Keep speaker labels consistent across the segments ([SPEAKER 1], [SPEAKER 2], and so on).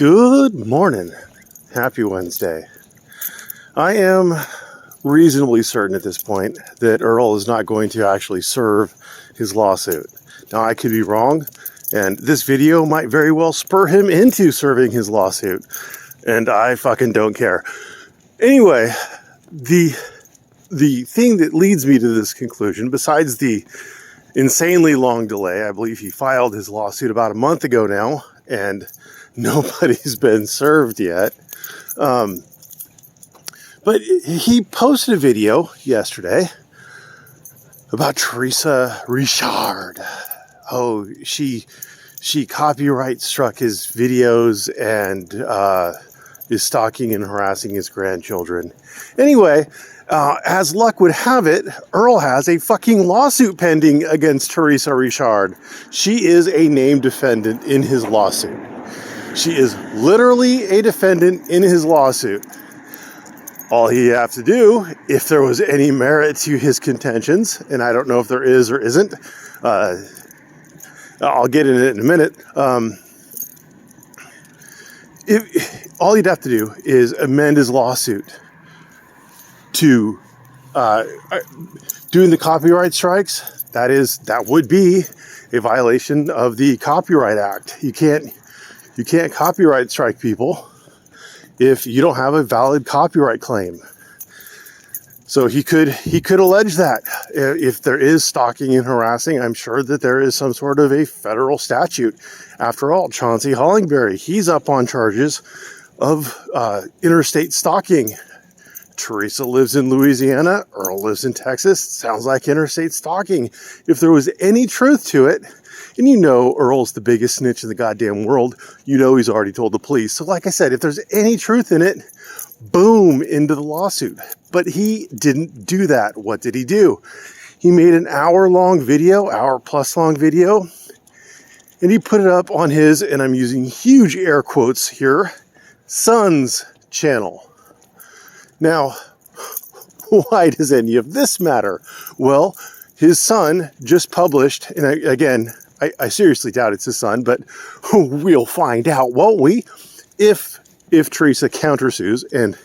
[SPEAKER 1] Good morning. Happy Wednesday. I am reasonably certain at this point that Earl is not going to actually serve his lawsuit. Now, I could be wrong, and this video might very well spur him into serving his lawsuit, and I fucking don't care. Anyway, the thing that leads me to this conclusion, besides the insanely long delay, I believe he filed his lawsuit about a month ago now, and nobody's been served yet. But he posted a video yesterday about Theresa RWA. Oh, she copyright struck his videos and is stalking and harassing his grandchildren. Anyway, as luck would have it, Earl has a fucking lawsuit pending against Theresa RWA. She is a named defendant in his lawsuit. She is literally a defendant in his lawsuit. All he have to do, if there was any merit to his contentions, and I don't know if there is or isn't, I'll get into it in a minute. All he'd have to do is amend his lawsuit to doing the copyright strikes. That would be a violation of the Copyright Act. You can't copyright strike people if you don't have a valid copyright claim. So he could allege that. If there is stalking and harassing, I'm sure that there is some sort of a federal statute. After all, Chauncey Hollingberry, he's up on charges of interstate stalking. Theresa lives in Louisiana. Earl lives in Texas. Sounds like interstate stalking. If there was any truth to it, and you know Earl's the biggest snitch in the goddamn world, you know he's already told the police. So like I said, if there's any truth in it, boom, into the lawsuit. But he didn't do that. What did he do? He made an hour-plus long video, and he put it up on his, and I'm using huge air quotes here, son's channel. Now, why does any of this matter? Well, his son just published, and again, I seriously doubt it's his son, but we'll find out, won't we? If Theresa countersues, and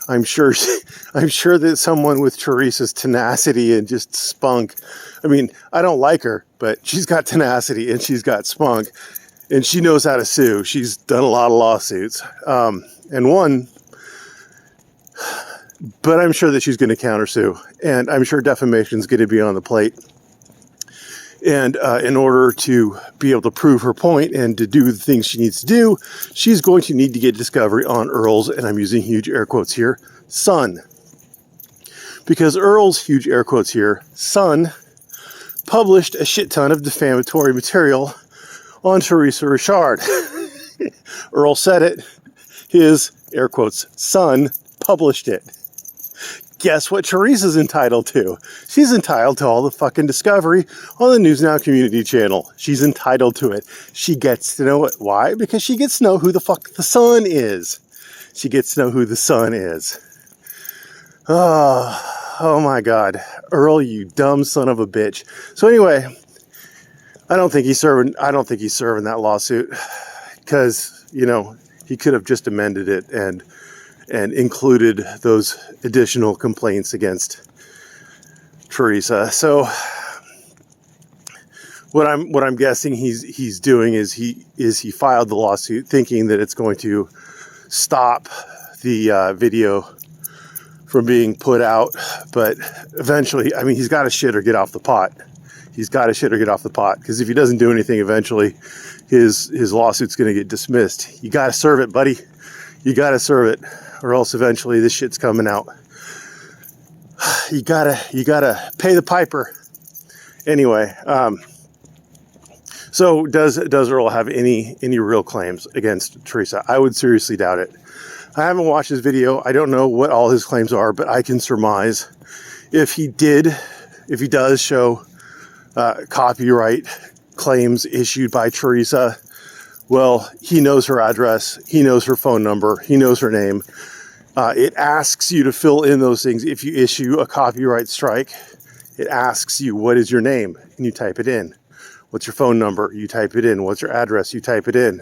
[SPEAKER 1] I'm sure that someone with Theresa's tenacity and just spunk. I mean, I don't like her, but she's got tenacity and she's got spunk, and she knows how to sue. She's done a lot of lawsuits, and won. But I'm sure that she's going to countersue, and I'm sure defamation is going to be on the plate. And in order to be able to prove her point and to do the things she needs to do, she's going to need to get discovery on Earl's, and I'm using huge air quotes here, son. Because Earl's, huge air quotes here, son, published a shit ton of defamatory material on Theresa RWA. Earl said it. His, air quotes, son, published it. Guess what Theresa's entitled to? She's entitled to all the fucking discovery on the News Now community channel. She's entitled to it. She gets to know it. Why? Because she gets to know who the fuck the son is. She gets to know who the son is. Oh my God. Earl, you dumb son of a bitch. So anyway, I don't think he's serving that lawsuit, because, you know, he could have just amended it and included those additional complaints against Theresa. So what I'm guessing he's doing is he filed the lawsuit thinking that it's going to stop the video from being put out, but eventually, I mean, he's got to shit or get off the pot. He's got to shit or get off the pot, because if he doesn't do anything, eventually his lawsuit's going to get dismissed. You got to serve it, buddy. You got to serve it, or else eventually this shit's coming out. You gotta pay the piper. Anyway, so does Earl have any real claims against Theresa? I would seriously doubt it. I haven't watched his video. I don't know what all his claims are, but I can surmise if he does show copyright claims issued by Theresa, well, he knows her address, he knows her phone number, he knows her name. It asks you to fill in those things. If you issue a copyright strike, it asks you, what is your name? And you type it in. What's your phone number? You type it in. What's your address? You type it in.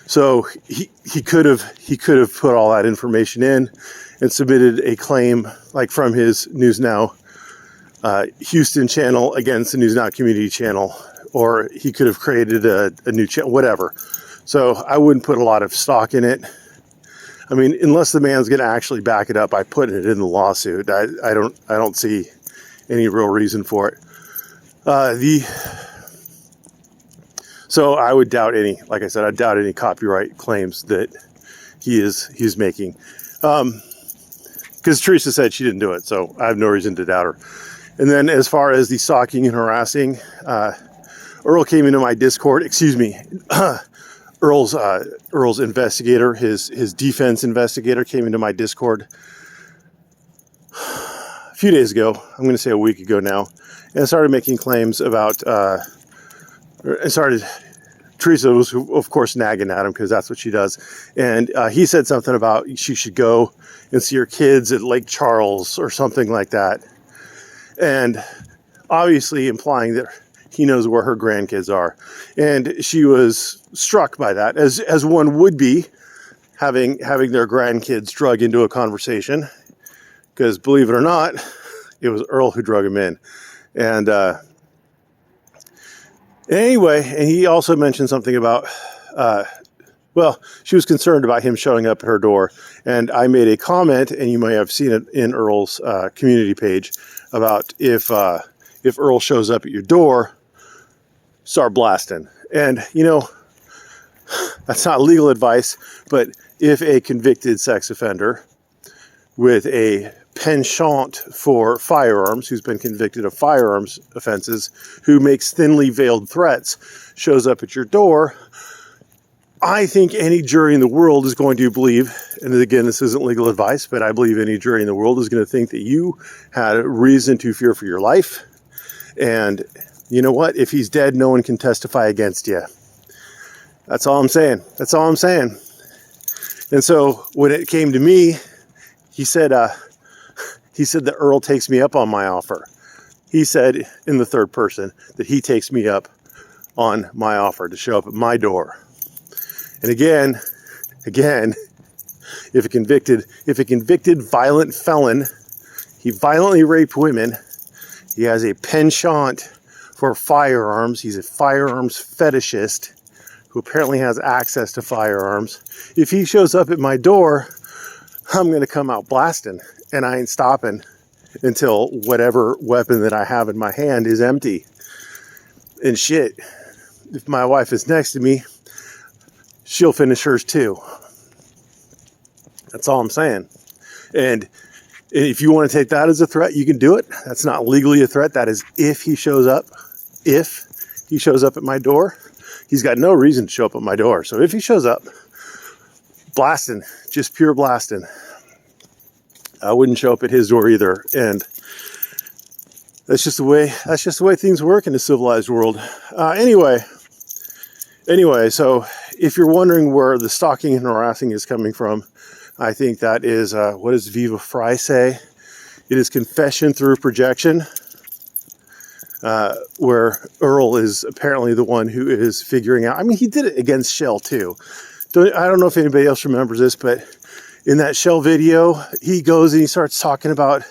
[SPEAKER 1] So he could have put all that information in and submitted a claim like from his News Now Houston channel against the News Now community channel, or he could have created a new channel, whatever. So I wouldn't put a lot of stock in it. I mean, unless the man's going to actually back it up by putting it in the lawsuit, I don't see any real reason for it. So I would doubt any, like I said, I doubt any copyright claims that he's making. Because Theresa said she didn't do it, so I have no reason to doubt her. And then as far as the stalking and harassing, Earl came into my Discord, Earl's investigator, his defense investigator came into my Discord a few days ago, I'm going to say a week ago now, and started making claims about, Theresa was, of course, nagging at him because that's what she does. And he said something about she should go and see her kids at Lake Charles or something like that. And obviously implying that he knows where her grandkids are. And she was struck by that, as one would be, having their grandkids drug into a conversation. Because believe it or not, it was Earl who drug him in. And anyway, and he also mentioned something about, she was concerned about him showing up at her door. And I made a comment, and you may have seen it in Earl's community page, about if Earl shows up at your door, start blasting. And, that's not legal advice, but if a convicted sex offender with a penchant for firearms, who's been convicted of firearms offenses, who makes thinly veiled threats, shows up at your door, I think any jury in the world is going to believe, and again, this isn't legal advice, but I believe any jury in the world is going to think that you had reason to fear for your life. And you know what? If he's dead, no one can testify against you. That's all I'm saying. That's all I'm saying. And so when it came to me, he said that Earl takes me up on my offer. He said in the third person that he takes me up on my offer to show up at my door. And again, if a convicted violent felon, he violently raped women, he has a penchant for firearms, he's a firearms fetishist who apparently has access to firearms. If he shows up at my door, I'm going to come out blasting, and I ain't stopping until whatever weapon that I have in my hand is empty. And shit, if my wife is next to me, she'll finish hers too. That's all I'm saying. And if you want to take that as a threat, you can do it. That's not legally a threat. That is if he shows up. If he shows up at my door, he's got no reason to show up at my door. So if he shows up, blasting, just pure blasting. I wouldn't show up at his door either. And that's just the way things work in a civilized world. Anyway, so if you're wondering where the stalking and harassing is coming from, I think that is, what does Viva Fry say? It is confession through projection, where Earl is apparently the one who is figuring out. I mean, he did it against Shell too. I don't know if anybody else remembers this, but in that Shell video, he goes and he starts talking about,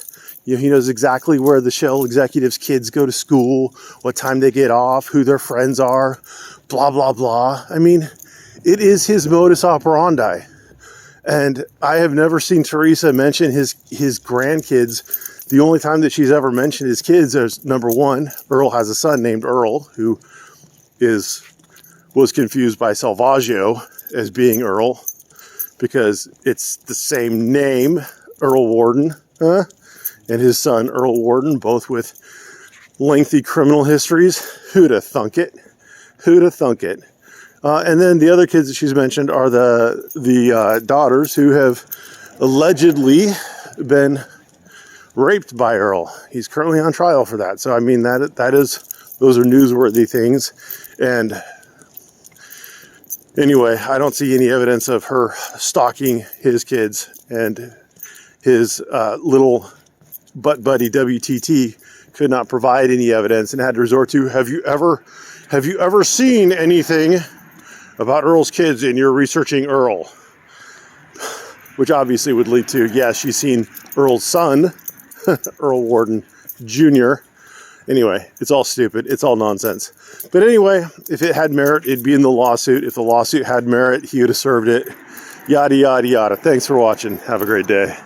[SPEAKER 1] he knows exactly where the Shell executives' kids go to school, what time they get off, who their friends are, blah, blah, blah. I mean, it is his modus operandi. And I have never seen Theresa mention his grandkids. The only time that she's ever mentioned his kids is, number one, Earl has a son named Earl, who was confused by Salvaggio as being Earl, because it's the same name, Earl Warden, and his son, Earl Warden, both with lengthy criminal histories. Who'd have thunk it? Who'd have thunk it? And then the other kids that she's mentioned are the daughters who have allegedly been raped by Earl. He's currently on trial for that. So I mean those are newsworthy things. And anyway, I don't see any evidence of her stalking his kids, and his little butt buddy WTT could not provide any evidence and had to resort to, have you ever seen anything about Earl's kids and you're researching Earl, which obviously would lead to, yeah, she's seen Earl's son, Earl Warden Jr. Anyway, it's all stupid. It's all nonsense. But anyway, if it had merit, it'd be in the lawsuit. If the lawsuit had merit, he would have served it. Yada, yada, yada. Thanks for watching. Have a great day.